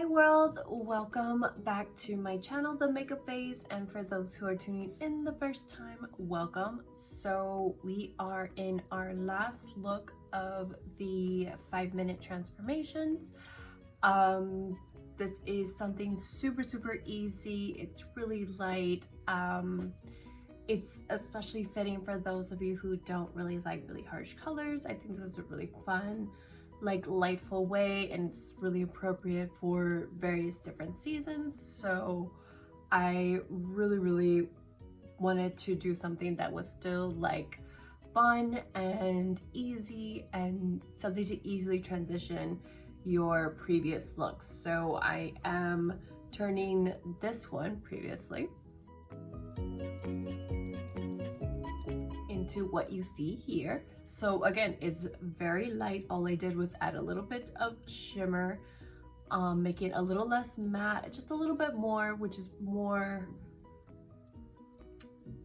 Hi world, welcome back to my channel, Themakeupphase, and for those who are tuning in the first time, welcome. So we are in our last look of the 5-minute transformations. This is something super easy. It's really light. It's especially fitting for those of you who don't really like really harsh colors. I think this is a really fun, like, lightful way, and it's really appropriate for various different seasons. So I really wanted to do something that was still like fun and easy and something to easily transition your previous looks. So I am turning this one previously into what you see here. So again, it's very light. All I did was add a little bit of shimmer, make it a little less matte, just a little bit more, which is more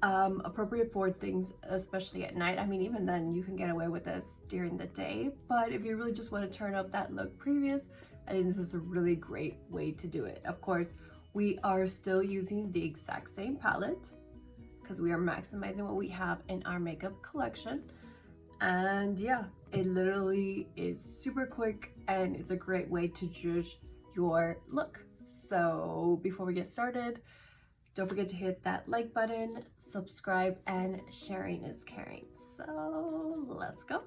appropriate for things, especially at night. I mean, even then you can get away with this during the day, but if you really just want to turn up that look previous, I think this is a really great way to do it. Of course, we are still using the exact same palette because we are maximizing what we have in our makeup collection. And yeah, it literally is super quick and it's a great way to judge your look. So before we get started, don't forget to hit that like button, subscribe, and sharing is caring. So let's go.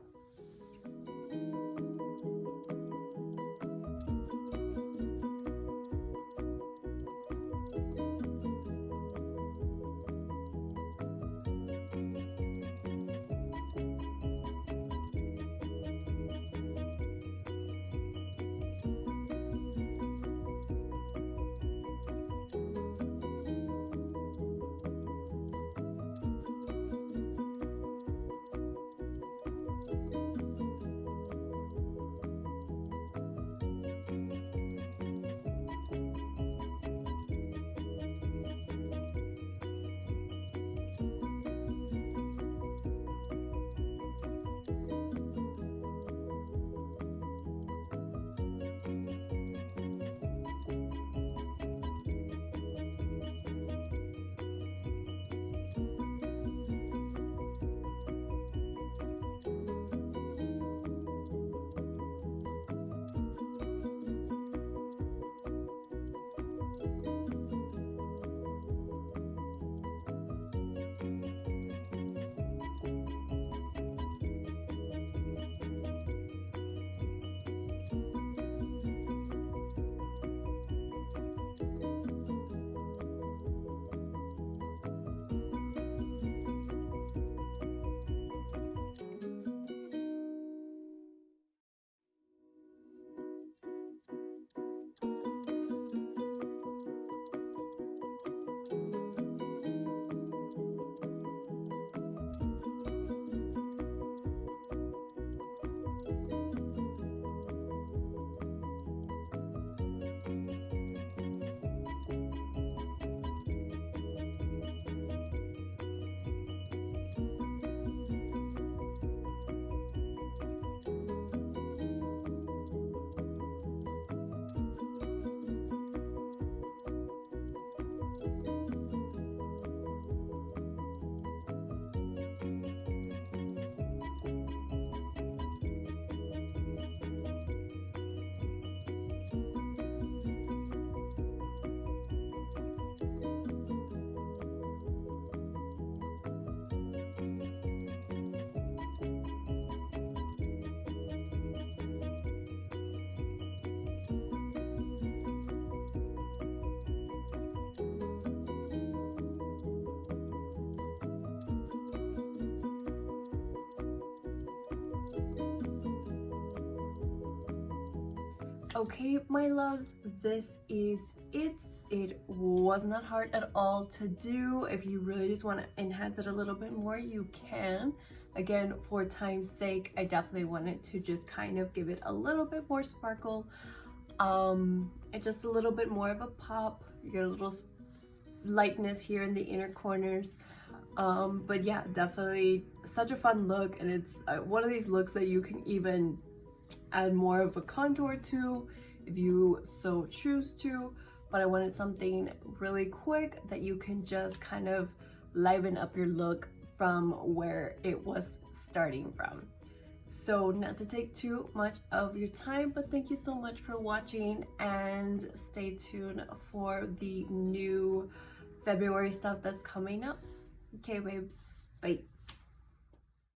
Okay, my loves, this is it. It was not hard at all to do. If you really just want to enhance it a little bit more, you can. Again, for time's sake, I definitely wanted to just kind of give it a little bit more sparkle, and just a little bit more of a pop. You get a little lightness here in the inner corners. But yeah, definitely such a fun look, and it's one of these looks that you can even add more of a contour to if you so choose to, but I wanted something really quick that you can just kind of liven up your look from where it was starting from. So not to take too much of your time, but thank you so much for watching, and stay tuned for the new February stuff that's coming up. Okay, babes, bye.